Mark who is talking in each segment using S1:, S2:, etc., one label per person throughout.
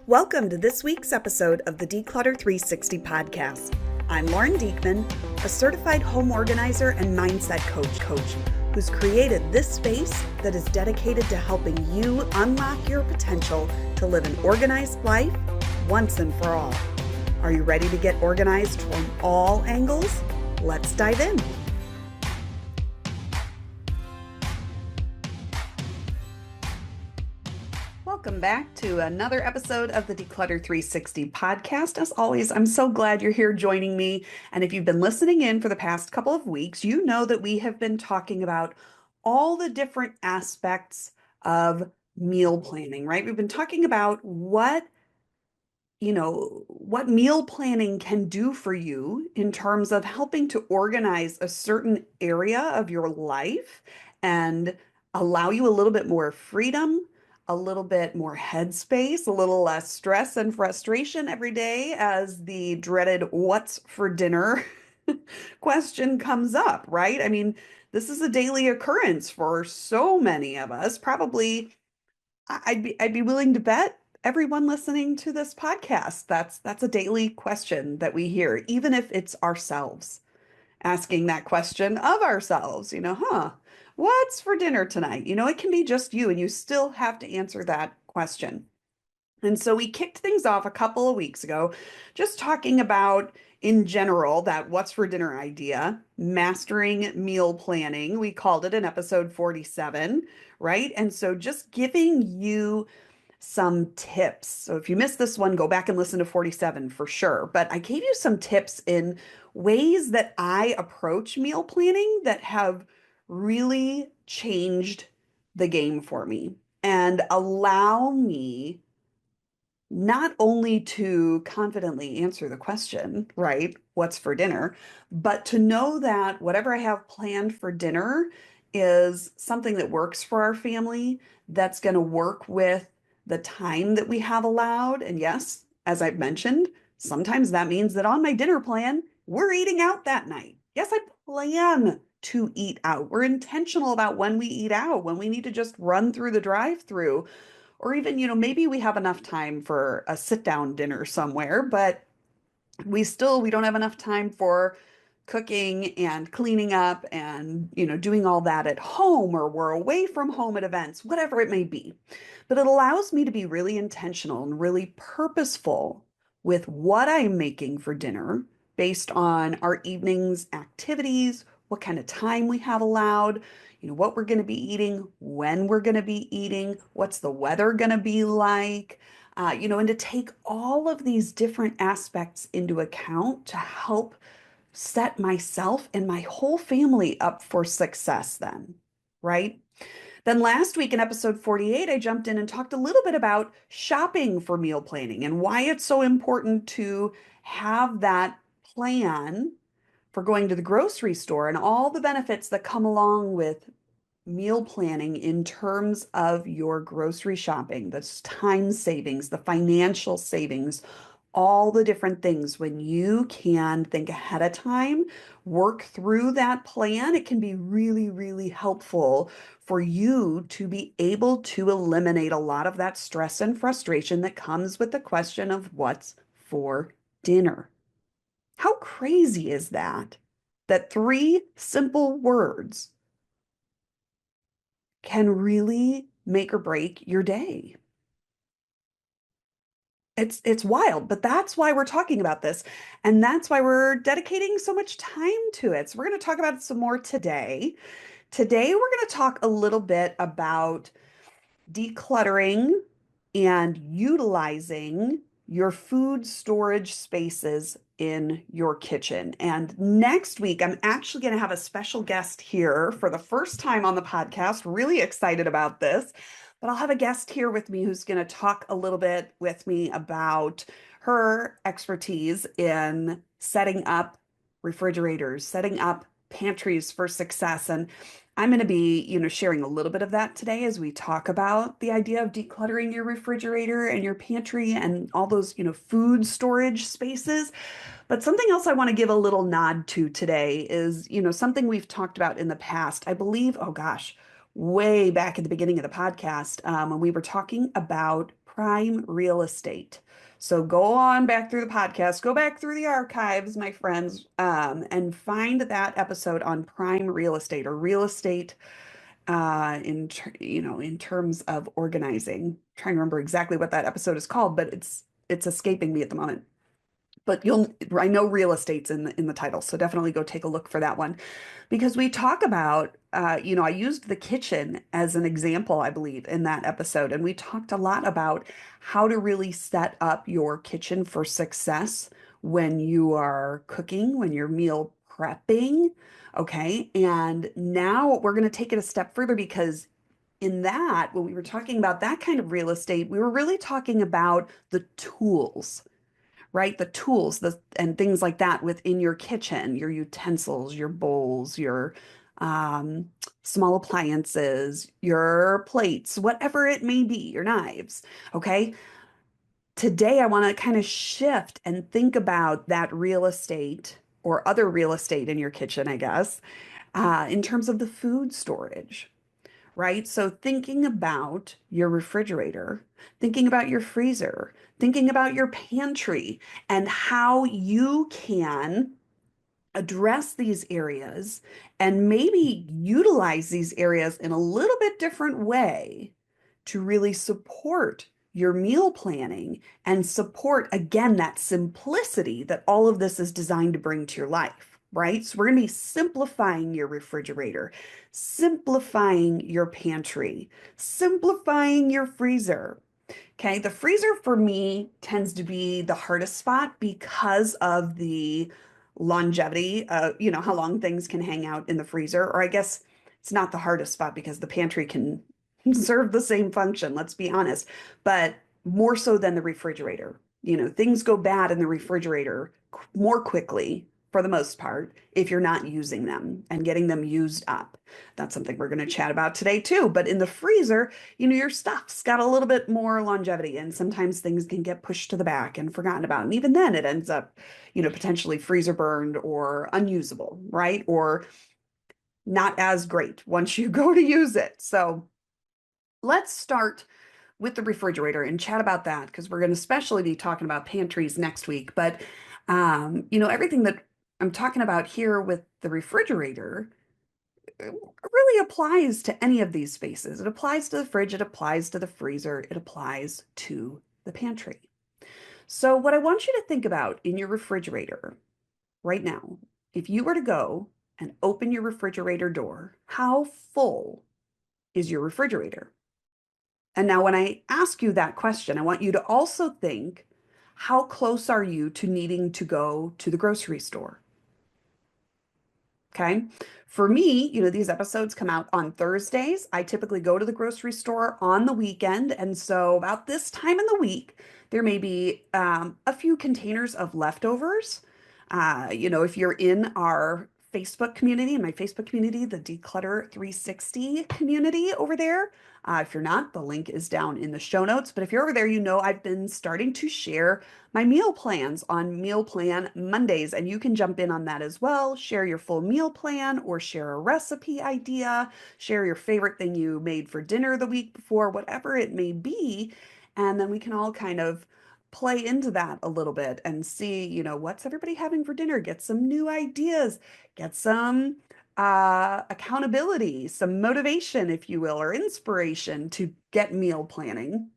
S1: Welcome to this week's episode of the Declutter 360 podcast. I'm Lauren Diekman, a certified home organizer and mindset coach who's created this space that is dedicated to helping you unlock your potential to live an organized life once and for all. Are you ready to get organized from all angles? Let's dive in. Welcome back to another episode of the Declutter 360 podcast. As always, I'm so glad you're here joining me. And if you've been listening in for the past couple of weeks, you know that we have been talking about all the different aspects of meal planning, right? We've been talking about what meal planning can do for you in terms of helping to organize a certain area of your life and allow you a little bit more freedom, a little bit more headspace, a little less stress and frustration every day as the dreaded what's for dinner question comes up, right? I mean, this is a daily occurrence for so many of us. Probably I'd be willing to bet everyone listening to this podcast, that's a daily question that we hear, even if it's ourselves asking that question of ourselves, what's for dinner tonight? It can be just you and you still have to answer that question. And so we kicked things off a couple of weeks ago, just talking about in general that what's for dinner idea, mastering meal planning. We called it in episode 47, right? And so just giving you some tips. So if you missed this one, go back and listen to 47 for sure. But I gave you some tips in ways that I approach meal planning that have really changed the game for me and allow me not only to confidently answer the question, right? What's for dinner, but to know that whatever I have planned for dinner is something that works for our family, that's going to work with the time that we have allowed. And yes, as I've mentioned, sometimes that means that on my dinner plan, we're eating out that night. Yes, I plan to eat out. We're intentional about when we eat out, when we need to just run through the drive-through or even, maybe we have enough time for a sit down dinner somewhere, but we don't have enough time for cooking and cleaning up and, doing all that at home, or we're away from home at events, whatever it may be. But it allows me to be really intentional and really purposeful with what I'm making for dinner based on our evening's activities, what kind of time we have allowed, what we're going to be eating, when we're going to be eating, what's the weather going to be like, and to take all of these different aspects into account to help set myself and my whole family up for success then, right? Then last week in episode 48, I jumped in and talked a little bit about shopping for meal planning and why it's so important to have that plan for going to the grocery store and all the benefits that come along with meal planning in terms of your grocery shopping, the time savings, the financial savings, all the different things. When you can think ahead of time, work through that plan, it can be really, really helpful for you to be able to eliminate a lot of that stress and frustration that comes with the question of what's for dinner. How crazy is that? That three simple words can really make or break your day. It's wild, but that's why we're talking about this. And that's why we're dedicating so much time to it. So we're going to talk about it some more today. Today, we're going to talk a little bit about decluttering and utilizing your food storage spaces in your kitchen. And next week, I'm actually going to have a special guest here for the first time on the podcast. Really excited about this. But I'll have a guest here with me who's going to talk a little bit with me about her expertise in setting up refrigerators, setting up pantries for success. And I'm going to be, sharing a little bit of that today as we talk about the idea of decluttering your refrigerator and your pantry and all those, food storage spaces. But something else I want to give a little nod to today is, something we've talked about in the past. I believe, oh gosh, way back at the beginning of the podcast, when we were talking about prime real estate. So go on back through the podcast, go back through the archives, my friends, and find that episode on prime real estate or real estate in terms of organizing. I'm trying to remember exactly what that episode is called, but it's escaping me at the moment. But I know real estate's in the title, so definitely go take a look for that one because we talk about, I used the kitchen as an example, I believe, in that episode, and we talked a lot about how to really set up your kitchen for success when you are cooking, when you're meal prepping. Okay, and now we're going to take it a step further because in that, when we were talking about that kind of real estate, we were really talking about the tools, right? The tools, and things like that within your kitchen, your utensils, your bowls, your um, small appliances, your plates, whatever it may be, your knives. Okay. Today, I want to kind of shift and think about that real estate or other real estate in your kitchen, I guess, in terms of the food storage, right? So thinking about your refrigerator, thinking about your freezer, thinking about your pantry, and how you can address these areas and maybe utilize these areas in a little bit different way to really support your meal planning and support, again, that simplicity that all of this is designed to bring to your life, right? So we're going to be simplifying your refrigerator, simplifying your pantry, simplifying your freezer. Okay, the freezer for me tends to be the hardest spot because of the longevity, how long things can hang out in the freezer. Or I guess it's not the hardest spot because the pantry can serve the same function, let's be honest, but more so than the refrigerator. Things go bad in the refrigerator more quickly for the most part if you're not using them and getting them used up. That's something we're going to chat about today too. But in the freezer, your stuff's got a little bit more longevity, and sometimes things can get pushed to the back and forgotten about. And even then, it ends up, potentially freezer burned or unusable, right? Or not as great once you go to use it. So let's start with the refrigerator and chat about that because we're going to especially be talking about pantries next week. But, everything that I'm talking about here with the refrigerator really applies to any of these spaces. It applies to the fridge, it applies to the freezer, it applies to the pantry. So, what I want you to think about in your refrigerator right now, if you were to go and open your refrigerator door, how full is your refrigerator? And now, when I ask you that question, I want you to also think, how close are you to needing to go to the grocery store? Okay. For me, these episodes come out on Thursdays. I typically go to the grocery store on the weekend. And so, about this time in the week, there may be a few containers of leftovers. If you're in our Facebook community, in my Facebook community, the Declutter 360 community over there. If you're not, the link is down in the show notes. But if you're over there, I've been starting to share my meal plans on Meal Plan Mondays, and you can jump in on that as well. Share your full meal plan or share a recipe idea, share your favorite thing you made for dinner the week before, whatever it may be. And then we can all kind of play into that a little bit and see, what's everybody having for dinner? Get some new ideas, get some accountability, some motivation, if you will, or inspiration to get meal planning.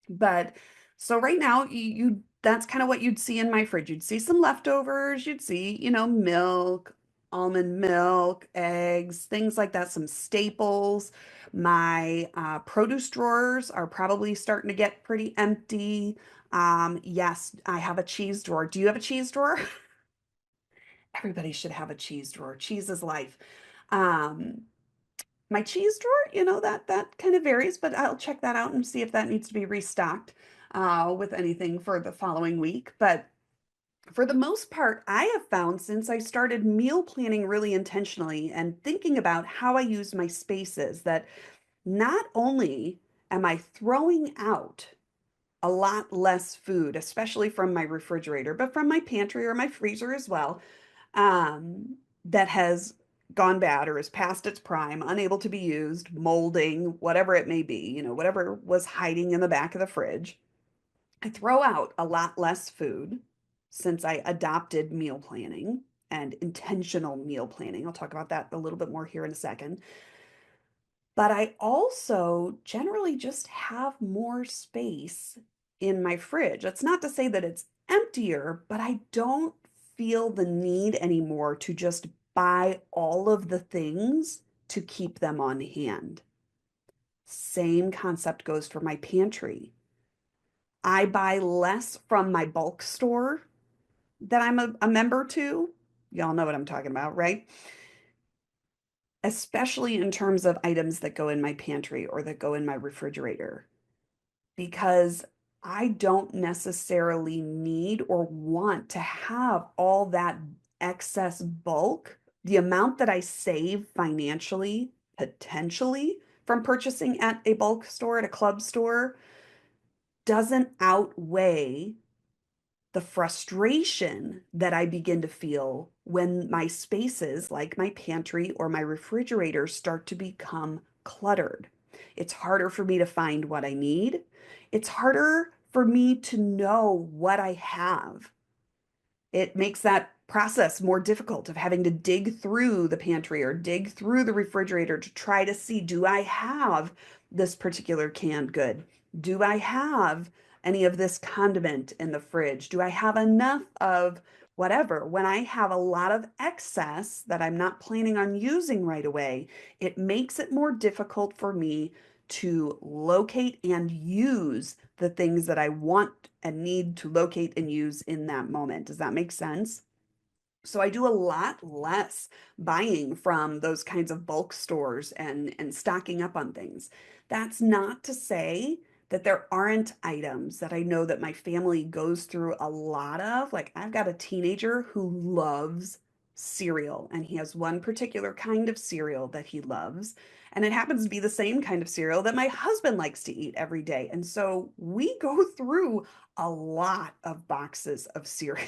S1: But so right now, you that's kind of what you'd see in my fridge. You'd see some leftovers, you'd see, milk, almond milk, eggs, things like that, some staples. My produce drawers are probably starting to get pretty empty. Yes, I have a cheese drawer. Do you have a cheese drawer? Everybody should have a cheese drawer. Cheese is life. Um, my cheese drawer, that kind of varies, but I'll check that out and see if that needs to be restocked with anything for the following week. But for the most part, I have found since I started meal planning really intentionally and thinking about how I use my spaces that not only am I throwing out a lot less food, especially from my refrigerator, but from my pantry or my freezer as well, that has gone bad or is past its prime, unable to be used, molding, whatever it may be, whatever was hiding in the back of the fridge. I throw out a lot less food since I adopted meal planning and intentional meal planning. I'll talk about that a little bit more here in a second. But I also generally just have more space in my fridge. That's not to say that it's emptier, but I don't feel the need anymore to just buy all of the things to keep them on hand. Same concept goes for my pantry. I buy less from my bulk store that I'm a member to. Y'all know what I'm talking about, right? Especially in terms of items that go in my pantry or that go in my refrigerator, because I don't necessarily need or want to have all that excess bulk. The amount that I save financially, potentially, from purchasing at a bulk store, at a club store, doesn't outweigh the frustration that I begin to feel when my spaces, like my pantry or my refrigerator, start to become cluttered. It's harder for me to find what I need. It's harder for me to know what I have. It makes that process more difficult of having to dig through the pantry or dig through the refrigerator to try to see, do I have this particular canned good? Do I have any of this condiment in the fridge? Do I have enough of whatever? When I have a lot of excess that I'm not planning on using right away, it makes it more difficult for me to locate and use the things that I want and need to locate and use in that moment. Does that make sense? So I do a lot less buying from those kinds of bulk stores and stocking up on things. That's not to say that there aren't items that I know that my family goes through a lot of. Like I've got a teenager who loves cereal, and he has one particular kind of cereal that he loves. And it happens to be the same kind of cereal that my husband likes to eat every day. And so we go through a lot of boxes of cereal,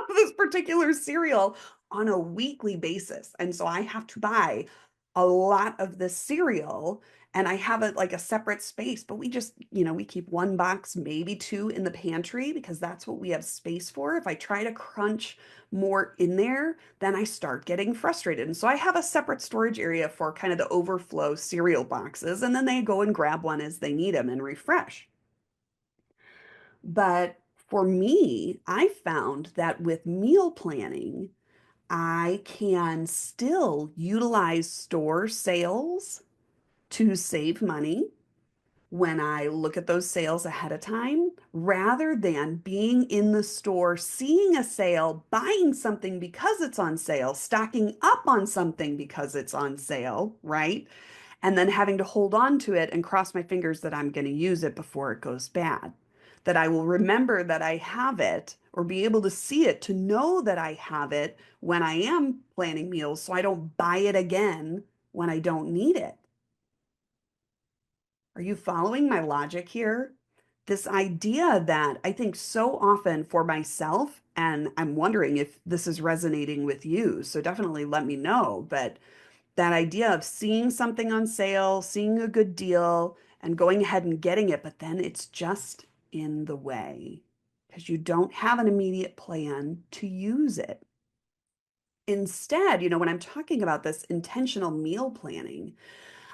S1: this particular cereal on a weekly basis. And so I have to buy a lot of this cereal, and I have it like a separate space, but we just, we keep one box, maybe two in the pantry because that's what we have space for. If I try to crunch more in there, then I start getting frustrated. And so I have a separate storage area for kind of the overflow cereal boxes, and then they go and grab one as they need them and refresh. But for me, I found that with meal planning, I can still utilize store sales to save money when I look at those sales ahead of time, rather than being in the store, seeing a sale, buying something because it's on sale, stocking up on something because it's on sale, right? And then having to hold on to it and cross my fingers that I'm going to use it before it goes bad. That I will remember that I have it or be able to see it to know that I have it when I am planning meals so I don't buy it again when I don't need it. Are you following my logic here? This idea that I think so often for myself, and I'm wondering if this is resonating with you, so definitely let me know, but that idea of seeing something on sale, seeing a good deal, and going ahead and getting it, but then it's just in the way because you don't have an immediate plan to use it. Instead, when I'm talking about this intentional meal planning,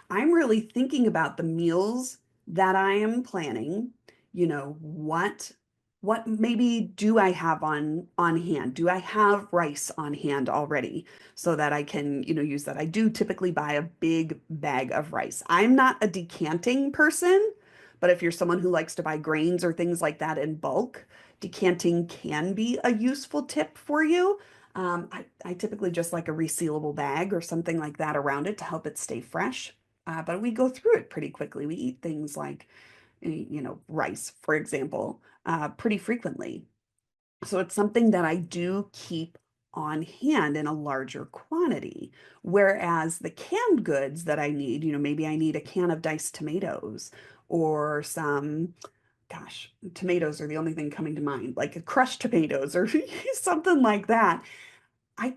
S1: I'm really thinking about the meals that I am planning. What maybe do I have on hand? Do I have rice on hand already so that I can, use that? I do typically buy a big bag of rice. I'm not a decanting person, but if you're someone who likes to buy grains or things like that in bulk, decanting can be a useful tip for you. I typically just like a resealable bag or something like that around it to help it stay fresh. But we go through it pretty quickly. We eat things like, rice, for example, pretty frequently. So it's something that I do keep on hand in a larger quantity. Whereas the canned goods that I need, maybe I need a can of diced tomatoes or some, gosh, tomatoes are the only thing coming to mind, like crushed tomatoes or something like that. I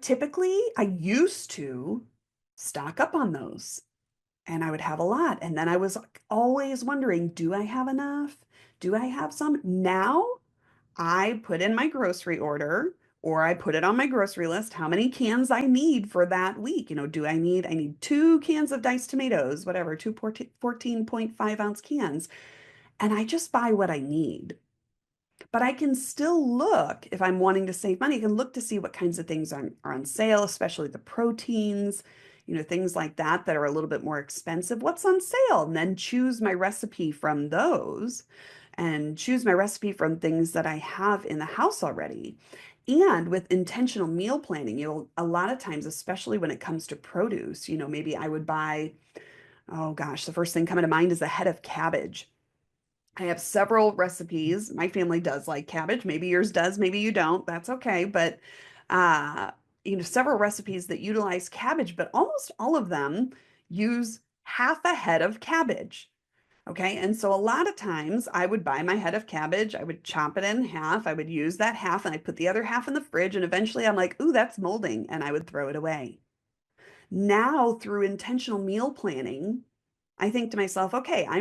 S1: used to stock up on those. And I would have a lot. And then I was always wondering, do I have enough? Do I have some? Now I put in my grocery order or I put it on my grocery list how many cans I need for that week. I need 2 cans of diced tomatoes, whatever, 14.5 ounce cans. And I just buy what I need. But I can still look if I'm wanting to save money, I can look to see what kinds of things are on sale, especially the proteins, things like that that are a little bit more expensive. What's on sale? And then choose my recipe from those and choose my recipe from things that I have in the house already. And with intentional meal planning, a lot of times, especially when it comes to produce, maybe I would buy, oh gosh, the first thing coming to mind is a head of cabbage. I have several recipes. My family does like cabbage. Maybe yours does, maybe you don't. That's okay. But uh, several recipes that utilize cabbage, but almost all of them use half a head of cabbage. Okay. And so a lot of times I would buy my head of cabbage, I would chop it in half, I would use that half, and I put the other half in the fridge. And eventually I'm like, ooh, that's molding, and I would throw it away. Now, through intentional meal planning, I think to myself, okay, or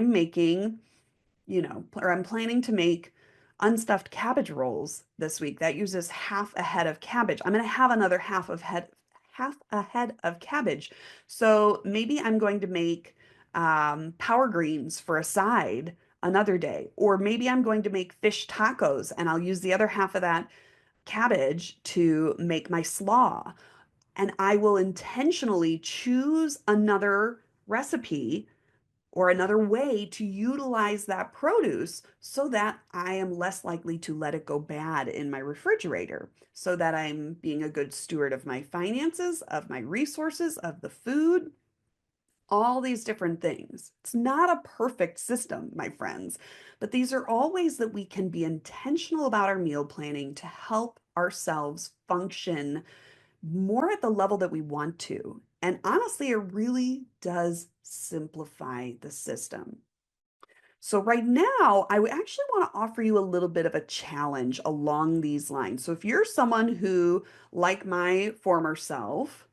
S1: I'm planning to make unstuffed cabbage rolls this week. That uses half a head of cabbage. I'm going to have another half a head of cabbage. So maybe I'm going to make power greens for a side another day, or maybe I'm going to make fish tacos and I'll use the other half of that cabbage to make my slaw. And I will intentionally choose another recipe or another way to utilize that produce so that I am less likely to let it go bad in my refrigerator, so that I'm being a good steward of my finances, of my resources, of the food, all these different things. It's not a perfect system, my friends, but these are all ways that we can be intentional about our meal planning to help ourselves function more at the level that we want to. And honestly, it really does simplify the system. So, right now, I would actually want to offer you a little bit of a challenge along these lines. So, if you're someone who, like my former self,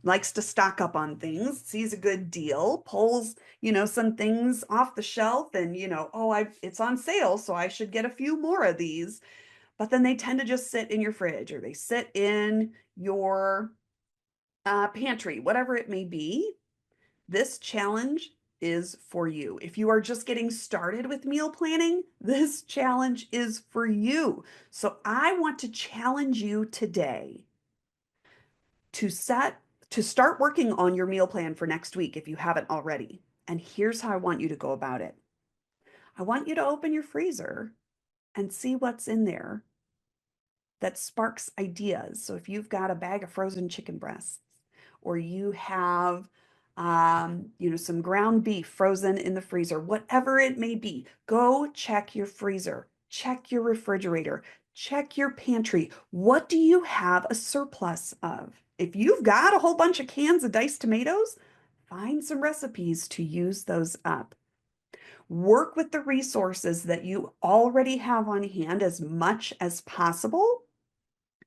S1: likes to stock up on things, sees a good deal, pulls, some things off the shelf and, oh, it's on sale, so I should get a few more of these. But then they tend to just sit in your fridge or they sit in your pantry, whatever it may be. This challenge is for you. If you are just getting started with meal planning, this challenge is for you. So I want to challenge you today to start working on your meal plan for next week if you haven't already. And here's how I want you to go about it. I want you to open your freezer and see what's in there that sparks ideas. So if you've got a bag of frozen chicken breasts, or you have some ground beef frozen in the freezer, whatever it may be, go check your freezer, check your refrigerator, check your pantry. What do you have a surplus of? If you've got a whole bunch of cans of diced tomatoes, find some recipes to use those up. Work with the resources that you already have on hand as much as possible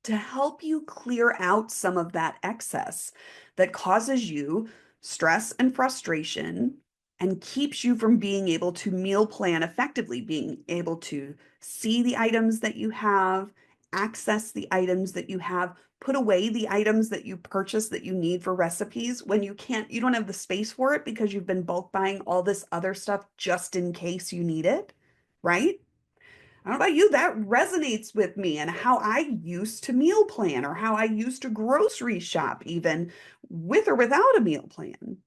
S1: to help you clear out some of that excess that causes you stress and frustration and keeps you from being able to meal plan effectively, being able to see the items that you have, access the items that you have, put away the items that you purchase that you need for recipes when you don't have the space for it because you've been bulk buying all this other stuff just in case you need it, right? I don't know about you, that resonates with me and how I used to meal plan or how I used to grocery shop, even with or without a meal plan.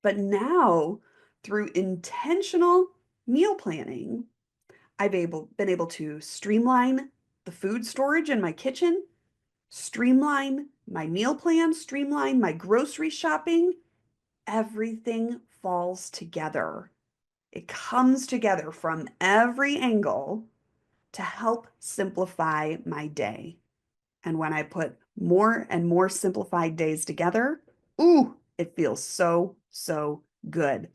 S1: But now, through intentional meal planning, been able to streamline the food storage in my kitchen, streamline my meal plan, streamline my grocery shopping. Everything falls together. It comes together from every angle to help simplify my day. And when I put more and more simplified days together, ooh, it feels so, so good.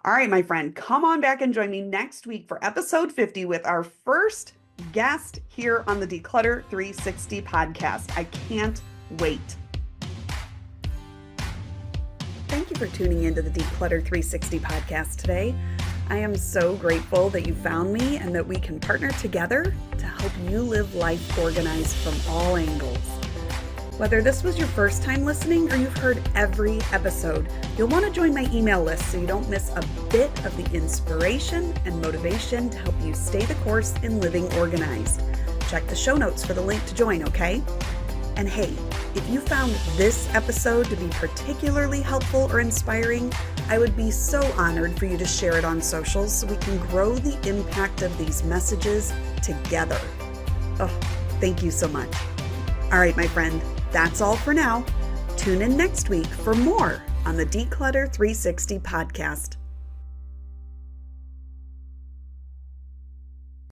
S1: All right, my friend, come on back and join me next week for episode 50 with our first guest here on the Declutter 360 podcast. I can't wait. thank you for tuning into the Declutter 360 podcast today. I am so grateful that you found me and that we can partner together to help you live life organized from all angles. Whether this was your first time listening or you've heard every episode, you'll want to join my email list so you don't miss a bit of the inspiration and motivation to help you stay the course in living organized. Check the show notes for the link to join, okay? And hey, if you found this episode to be particularly helpful or inspiring, I would be so honored for you to share it on socials so we can grow the impact of these messages together. Oh, thank you so much. All right, my friend, that's all for now. Tune in next week for more on the Declutter 360 podcast.